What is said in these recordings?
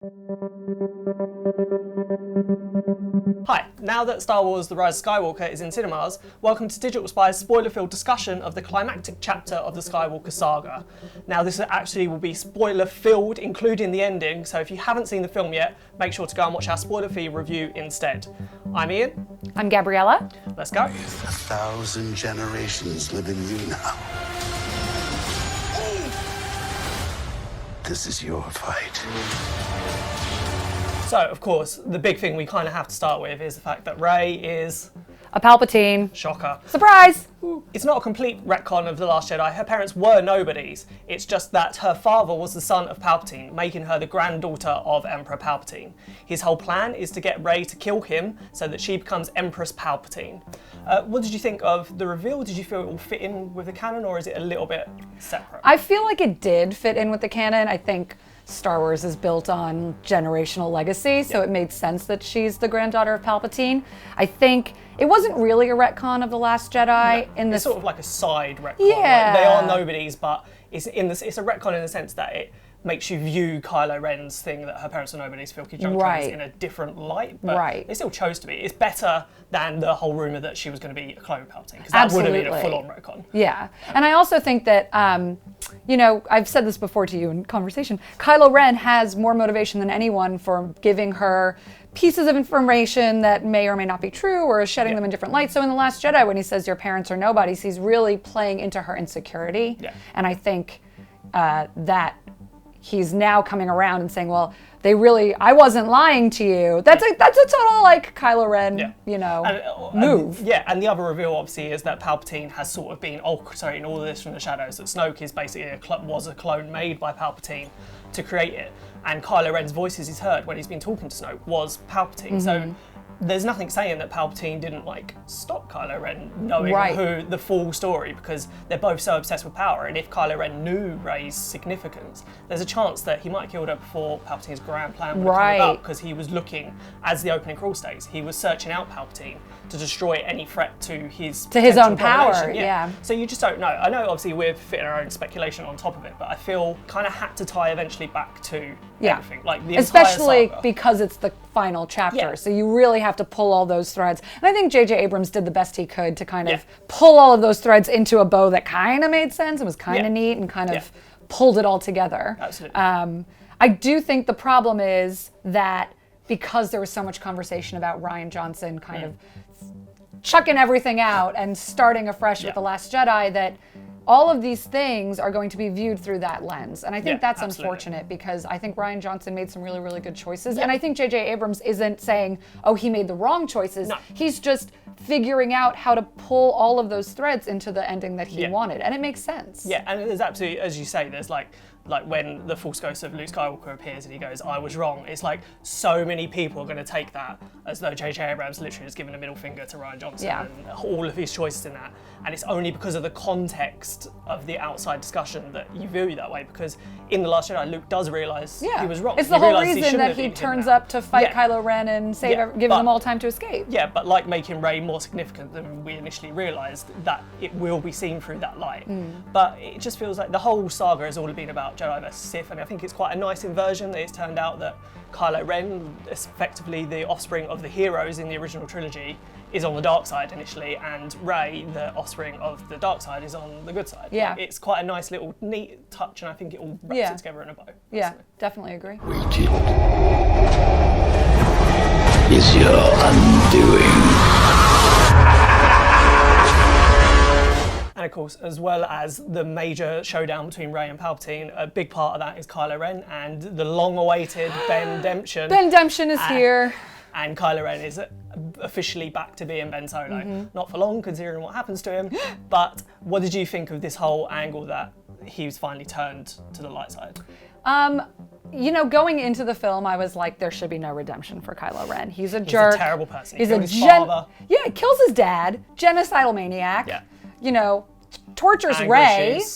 Hi, now that Star Wars The Rise of Skywalker is in cinemas, welcome to Digital Spy's spoiler-filled discussion of the climactic chapter of the Skywalker saga. Now this actually will be spoiler-filled, including the ending, so if you haven't seen the film yet, make sure to go and watch our spoiler-free review instead. I'm Ian. I'm Gabriella. Let's go. 1,000 generations live in you now. This is your fight. So, of course, the big thing we kind of have to start with is the fact that Rey is... A Palpatine. Shocker. Surprise! It's not a complete retcon of The Last Jedi. Her parents were nobodies. It's just that her father was the son of Palpatine, making her the granddaughter of Emperor Palpatine. His whole plan is to get Rey to kill him so that she becomes Empress Palpatine. What did you think of the reveal? Did you feel it will fit in with the canon, or is it a little bit separate? I feel like it did fit in with the canon. I think Star Wars is built on generational legacy, so it made sense that she's the granddaughter of Palpatine. I think it wasn't really a retcon of The Last Jedi. No, it's sort of like a side retcon. Yeah. Like, they are nobodies, but it's a retcon in the sense that it makes you view Kylo Ren's thing that her parents are nobodies, Filky Junkins, in a different light. But they still chose to be. It's better than the whole rumour that she was going to be a clone of Palpatine, because that would have been a full-on retcon. Yeah, and I also think that, you know, I've said this before to you in conversation, Kylo Ren has more motivation than anyone for giving her pieces of information that may or may not be true, or shedding them in different lights. So in The Last Jedi, when he says your parents are nobodies, he's really playing into her insecurity. Yeah. And I think that he's now coming around and saying, well, I wasn't lying to you. That's a total, like, Kylo Ren, you know, move. And the other reveal, obviously, is that Palpatine has sort of been in all of this from the shadows, that Snoke is basically was a clone made by Palpatine to create it. And Kylo Ren's voices he's heard when he's been talking to Snoke was Palpatine. So there's nothing saying that Palpatine didn't, like, stop Kylo Ren knowing the full story, because they're both so obsessed with power. And if Kylo Ren knew Rey's significance, there's a chance that he might have killed her before Palpatine's grand plan would have come about, because he was looking, as the opening crawl states, he was searching out Palpatine to destroy any threat to his own power. Yeah. So you just don't know. I know, obviously, we're fitting our own speculation on top of it, but I feel kind of had to tie eventually back to everything, like the especially entire saga. Because it's the final chapter, so you really have to pull all those threads. And I think J.J. Abrams did the best he could to kind of pull all of those threads into a bow that kind of made sense and was kind of neat, and kind of pulled it all together. Absolutely. I do think the problem is that because there was so much conversation about Rian Johnson kind of chucking everything out and starting afresh with The Last Jedi, that all of these things are going to be viewed through that lens. And I think that's unfortunate, because I think Rian Johnson made some really, really good choices. And I think J.J. Abrams isn't saying, oh, he made the wrong choices. No. He's just figuring out how to pull all of those threads into the ending that he wanted. And it makes sense. Yeah, and there's absolutely, as you say, there's like when the Force Ghost of Luke Skywalker appears and he goes, I was wrong, it's like so many people are going to take that as though J.J. Abrams literally has given a middle finger to Rian Johnson and all of his choices in that. And it's only because of the context of the outside discussion that you view that way, because in The Last Jedi, Luke does realise he was wrong. It's the whole reason that he turns up to fight Kylo Ren and give them all time to escape. Yeah, but like making Rey more significant than we initially realised, that it will be seen through that light. But it just feels like the whole saga has all been about Jedi versus Sith, and I think it's quite a nice inversion that it's turned out that Kylo Ren, effectively the offspring of the heroes in the original trilogy, is on the dark side initially, and Rey, the offspring of the dark side, is on the good side. Yeah. Like, it's quite a nice little neat touch, and I think it all wraps it together in a bow. Yeah, definitely agree. Waiting is your undoing. And of course, as well as the major showdown between Rey and Palpatine, a big part of that is Kylo Ren and the long-awaited Ben Demption. Ben Demption is here. And Kylo Ren is officially back to being Ben Solo. Not for long, considering what happens to him. But what did you think of this whole angle that he's finally turned to the light side? You know, going into the film, I was like, there should be no redemption for Kylo Ren. He's a jerk. He's a terrible person. He's killed his father. Yeah, he kills his dad. Genocidal maniac. Yeah. You know, tortures Anger Rey. issues.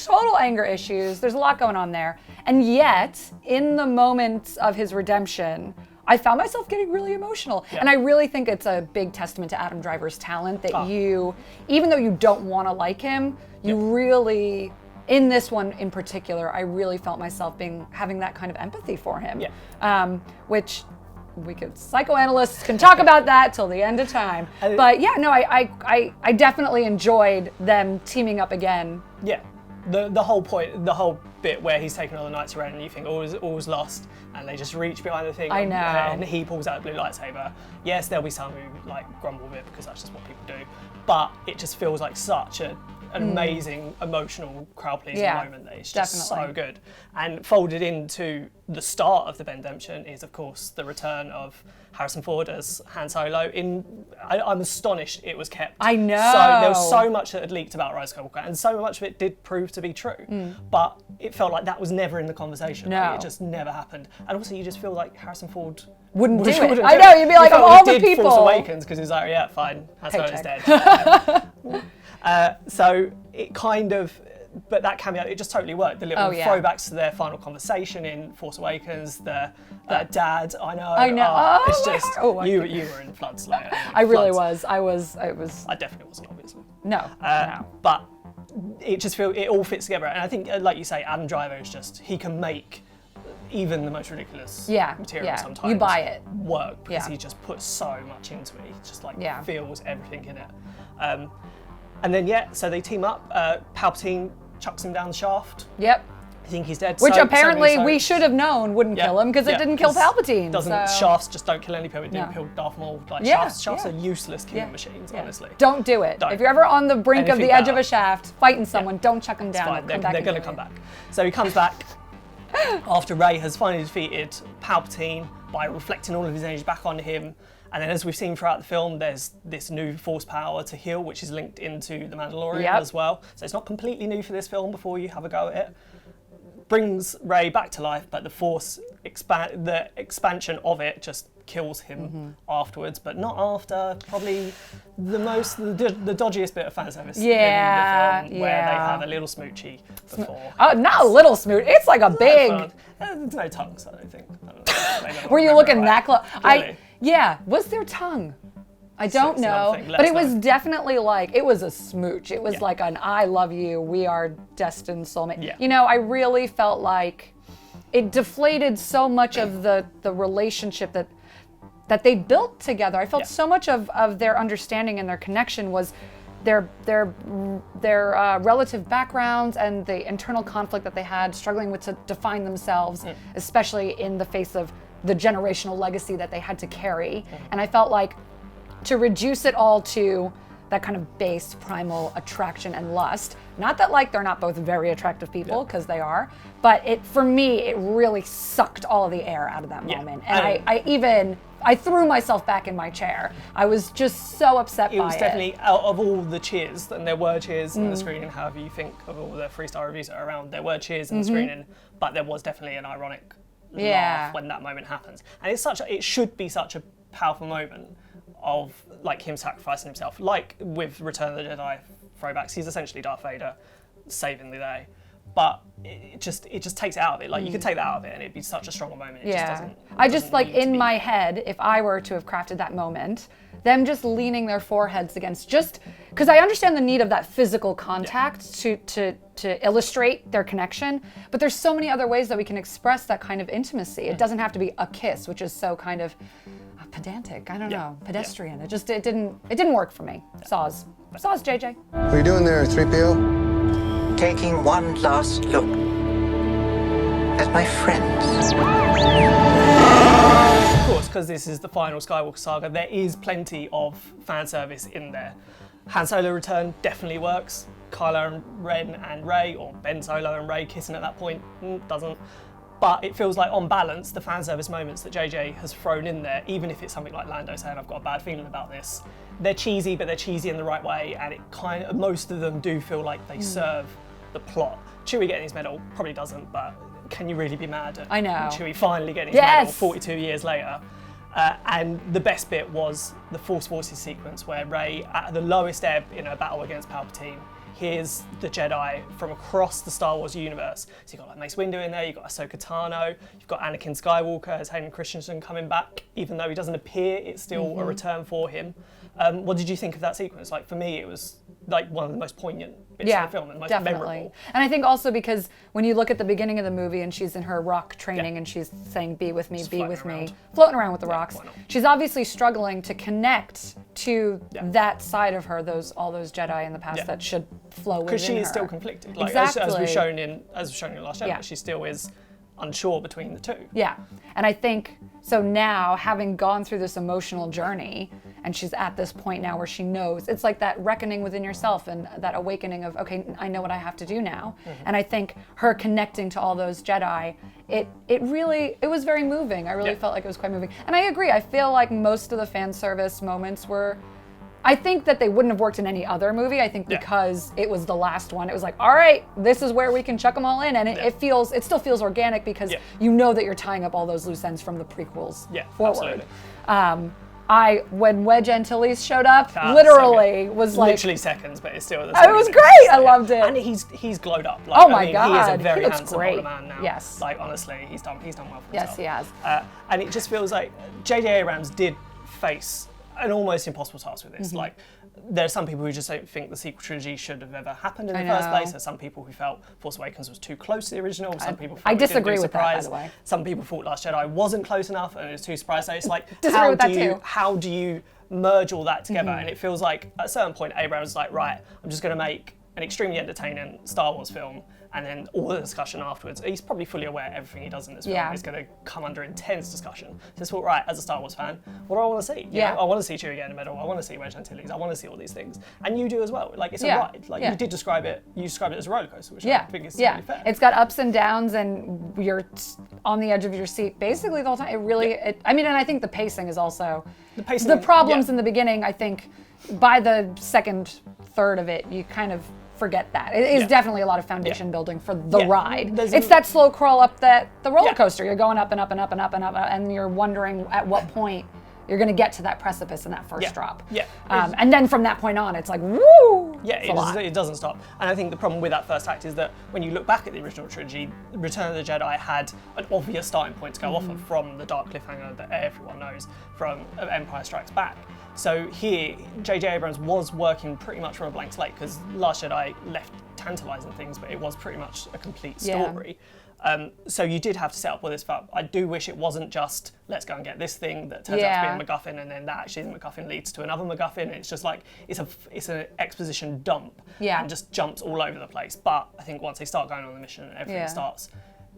Total anger issues. There's a lot going on there. And yet, in the moments of his redemption, I found myself getting really emotional. Yeah. And I really think it's a big testament to Adam Driver's talent that you, even though you don't want to like him, you really in this one in particular, I really felt myself having that kind of empathy for him. Yeah. Which psychoanalysts can talk about that till the end of time. But yeah, no, I definitely enjoyed them teaming up again. Yeah. The whole bit where he's taking all the knights around and you think all's lost, and they just reach behind the thing. I know. And he pulls out a blue lightsaber. Yes, there'll be some who like grumble a bit because that's just what people do, but it just feels like such an amazing, emotional, crowd-pleasing moment that it's just so good. And folded into the start of the Bendemption is, of course, the return of Harrison Ford as Han Solo. I'm astonished it was kept. I know. So there was so much that had leaked about Rise of Skywalker, and so much of it did prove to be true. But it felt like that was never in the conversation. No. Like, it just never happened. And also, you just feel like Harrison Ford wouldn't do it. do I know, you'd be like, of all the people. Force Awakens, because he's like, yeah, fine, Han Solo's dead. So it kind of, but that cameo, it just totally worked. The little throwbacks to their final conversation in Force Awakens, the dad, I know. It's just, you were in floods. Like, I really was. I was. I definitely wasn't, obviously. No. But it just feels, it all fits together. And I think, like you say, Adam Driver is just, he can make even the most ridiculous material sometimes. You buy it. Work, because he just puts so much into it. He just feels everything in it. And then, so they team up. Palpatine chucks him down the shaft. Yep. I think he's dead. Which apparently we should have known wouldn't kill him, because it didn't kill Palpatine. Shafts just don't kill any people. It didn't kill Darth Maul. Shafts are useless killing machines, honestly. Don't do it. Don't. If you're ever on the brink of the edge of a shaft, fighting someone, don't chuck him down. They're going to come back. So he comes back after Rey has finally defeated Palpatine by reflecting all of his energy back onto him. And then, as we've seen throughout the film, there's this new force power to heal, which is linked into The Mandalorian as well. So it's not completely new for this film before you have a go at it. Brings Rey back to life, but the force, the expansion of it just kills him afterwards, but not after probably the dodgiest bit of fan service in the film, where they have a little smoochie before. Oh, not a little smooch. It's like a big... There's no tongues, I don't think. Were you looking that close? Really? Was there tongue? I don't know, but it was definitely like, it was a smooch. It was like an I love you, we are destined soulmate. Yeah. You know, I really felt like it deflated so much of the relationship that they built together. I felt so much of their understanding and their connection was their relative backgrounds and the internal conflict that they had, struggling with to define themselves, especially in the face of the generational legacy that they had to carry. And I felt like to reduce it all to that kind of base primal attraction and lust, not that like they're not both very attractive people, because they are, but for me, it really sucked all of the air out of that moment. And I threw myself back in my chair. I was just so upset by it. It was definitely, out of all the cheers, and there were cheers in the screening, however you think of all the 3-star reviews that are around, there were cheers in the screening, but there was definitely an ironic laugh when that moment happens. And it should be such a powerful moment of like him sacrificing himself. Like with Return of the Jedi throwbacks, he's essentially Darth Vader saving the day. But it just takes it out of it. Like you could take that out of it and it'd be such a stronger moment. It just doesn't. I just like in my head, if I were to have crafted that moment, them just leaning their foreheads against, just because I understand the need of that physical contact to illustrate their connection, but there's so many other ways that we can express that kind of intimacy. It doesn't have to be a kiss, which is so kind of pedantic. I don't know, pedestrian. It didn't work for me. Saws, JJ. What are you doing there, 3PO? Taking one last look at my friends. Of course, because this is the final Skywalker saga, there is plenty of fan service in there. Han Solo return definitely works. Kylo Ren and Rey, or Ben Solo and Rey kissing at that point, doesn't. But it feels like, on balance, the fan service moments that JJ has thrown in there, even if it's something like Lando saying, I've got a bad feeling about this, they're cheesy, but they're cheesy in the right way, and most of them do feel like they serve the plot. Chewie getting his medal probably doesn't, but can you really be mad at Chewie finally getting his medal 42 years later? And the best bit was the Force Forces sequence where Rey, at the lowest ebb in her battle against Palpatine, hears the Jedi from across the Star Wars universe. So you've got like Mace Windu in there, you've got Ahsoka Tano, you've got Anakin Skywalker as Hayden Christensen coming back. Even though he doesn't appear, it's still a return for him. What did you think of that sequence? Like, for me, it was like one of the most poignant bits of the film and most memorable. And I think also because when you look at the beginning of the movie and she's in her rock training and she's saying, be with me, Just be with me, around. floating around with the rocks, why not? she's obviously struggling to connect to that side of her, all those Jedi in the past that should flow within her. Because she is still conflicted. Like, exactly. as we've shown in Last Jedi, she still is unsure between the two. Yeah, and I think, so now, having gone through this emotional journey, and she's at this point now where she knows, it's like that reckoning within yourself and that awakening of, okay, I know what I have to do now. And I think her connecting to all those Jedi, it was very moving. I really felt like it was quite moving. And I agree, I feel like most of the fan service moments were, I think that they wouldn't have worked in any other movie. I think because it was the last one, it was like, all right, this is where we can chuck them all in, and it still feels organic because you know that you're tying up all those loose ends from the prequels forward. When Wedge Antilles showed up, literally was like literally seconds, but it's still. It was great. I loved it, and he's glowed up. Like, oh my god, he is a very he looks handsome great. older man now. Yes, like honestly, he's done well for himself. Yes, he has. And it just feels like J.J. Abrams did face an almost impossible task with this. Like, there are some people who just don't think the sequel trilogy should have ever happened in the first place. There's some people who felt Force Awakens was too close to the original. Some people thought I it didn't disagree do with surprise. that, by the way. Some people thought Last Jedi wasn't close enough and it was too surprise. So it's like, how do you merge all that together? And it feels like at a certain point, Abrams was like, right, I'm just going to make an extremely entertaining Star Wars film, and then all the discussion afterwards. He's probably fully aware everything he does in this film is going to come under intense discussion. So it's thought, right, as a Star Wars fan, what do I want to see? You know, I want to see Chewie get in the middle. I want to see Wedge Antilles. I want to see all these things, and you do as well. Like, it's a ride. Like you did describe it. You described it as a roller coaster, which I think is really fair. It's got ups and downs, and you're on the edge of your seat basically the whole time. It really, I mean, and I think the pacing is also the problems in the beginning. I think by the second third of it, you kind of forget that. It is definitely a lot of foundation building for the ride. It's that slow crawl up the roller coaster. You're going up and up and up and up and up, and you're wondering at what point you're going to get to that precipice in that first drop. And then from that point on, it's like, woo! It doesn't stop. And I think the problem with that first act is that when you look back at the original trilogy, Return of the Jedi had an obvious starting point to go off of from the dark cliffhanger that everyone knows from Empire Strikes Back. So here, J.J. Abrams was working pretty much from a blank slate, because Last Jedi left tantalising things, but it was pretty much a complete story. So you did have to set up all this stuff. I do wish it wasn't just, let's go and get this thing that turns out to be a MacGuffin, and then that actually isn't MacGuffin leads to another MacGuffin. It's just like, it's an exposition dump and just jumps all over the place. But I think once they start going on the mission and everything starts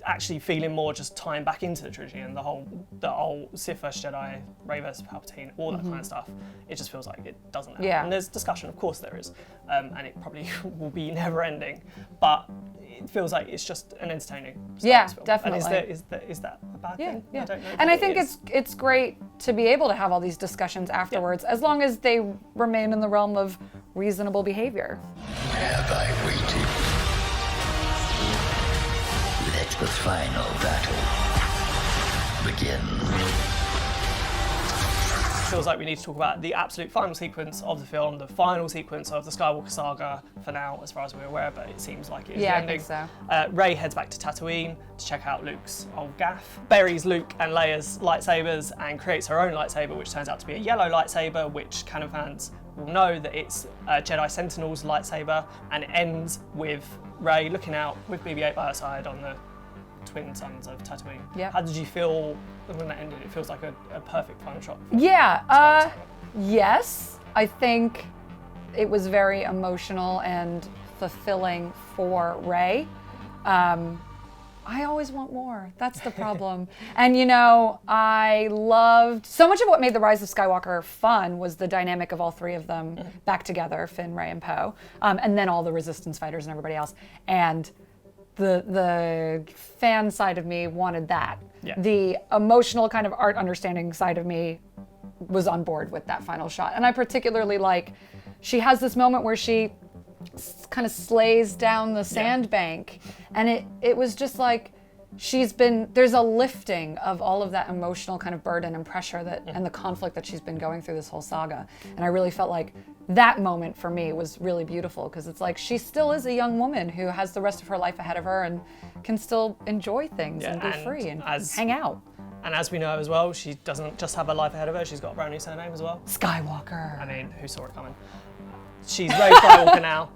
actually feeling more just tying back into the trilogy and the whole Sith vs Jedi, Rey vs Palpatine, all that kind of stuff, it just feels like it doesn't happen. And there's discussion, of course there is, and it probably will be never ending, but it feels like it's just an entertaining Star Wars film. Definitely. And is that a bad thing? I don't know. And I think it's great to be able to have all these discussions afterwards, as long as they remain in the realm of reasonable behavior. Have I waited? Let the final battle begin. Feels like we need to talk about the absolute final sequence of the film, the final sequence of the Skywalker saga for now, as far as we're aware, but it seems like it is the ending. I think so. Rey heads back to Tatooine to check out Luke's old gaff, buries Luke and Leia's lightsabers, and creates her own lightsaber, which turns out to be a yellow lightsaber, which canon fans will know that it's Jedi Sentinel's lightsaber, and it ends with Rey looking out with BB-8 by her side on the twin suns of Tatooine. How did you feel when that ended? It feels like a perfect final shot. Yes, I think it was very emotional and fulfilling for Rey. I always want more. That's the problem. And I loved, so much of what made The Rise of Skywalker fun was the dynamic of all three of them back together, Finn, Rey, and Poe, and then all the Resistance fighters and everybody else. And the fan side of me wanted that. The emotional kind of art understanding side of me was on board with that final shot. And I particularly like, she has this moment where she kind of slays down the sandbank, and it was just like, there's a lifting of all of that emotional kind of burden and pressure and the conflict that she's been going through this whole saga. And I really felt like that moment for me was really beautiful, because it's like she still is a young woman who has the rest of her life ahead of her and can still enjoy things and be free and hang out. And as we know as well, she doesn't just have a life ahead of her, she's got a brand new surname as well. Skywalker. I mean, who saw it coming? she's Rey Skywalker now,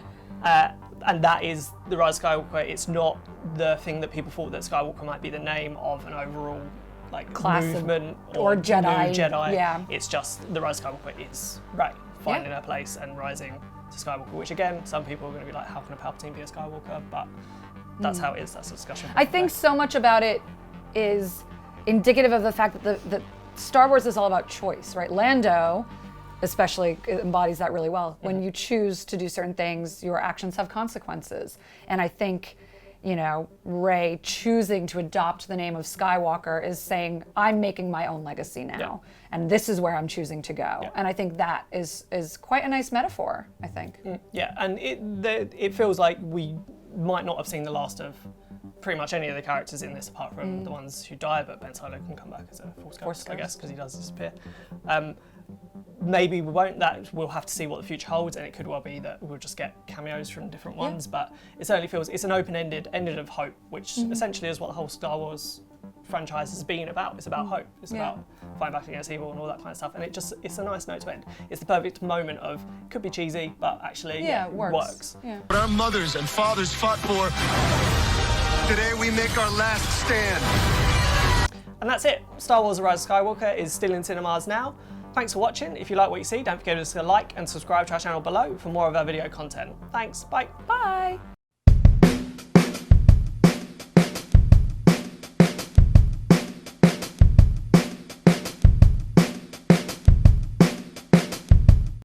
and that is the Rise of Skywalker. It's not the thing that people thought that Skywalker might be the name of an overall like Class movement or Jedi. new Jedi. Yeah. It's just the Rise of Skywalker is Rey finding her place and rising to Skywalker, which again, some people are going to be like, how can a Palpatine be a Skywalker? But that's how it is. That's a discussion. I think so much about it is indicative of the fact that the Star Wars is all about choice, right? Lando especially embodies that really well. When you choose to do certain things, your actions have consequences. And I think, you know, Rey choosing to adopt the name of Skywalker is saying, I'm making my own legacy now, and this is where I'm choosing to go. And I think that is quite a nice metaphor, I think. Yeah, and it feels like we might not have seen the last of pretty much any of the characters in this, apart from the ones who die, but Ben Solo can come back as a Force Ghost, I guess, because he does disappear. Maybe we won't. That we'll have to see what the future holds, and it could well be that we'll just get cameos from different ones. But it certainly feels it's an open-ended ending of hope, which essentially is what the whole Star Wars franchise has been about. It's about hope. It's about fighting back against evil and all that kind of stuff. And it's a nice note to end. It's the perfect moment of could be cheesy, but actually it works. Yeah. What our mothers and fathers fought for. Today we make our last stand. And that's it. Star Wars: The Rise of Skywalker is still in cinemas now. Thanks for watching. If you like what you see, don't forget to like and subscribe to our channel below for more of our video content. Thanks. Bye. Bye.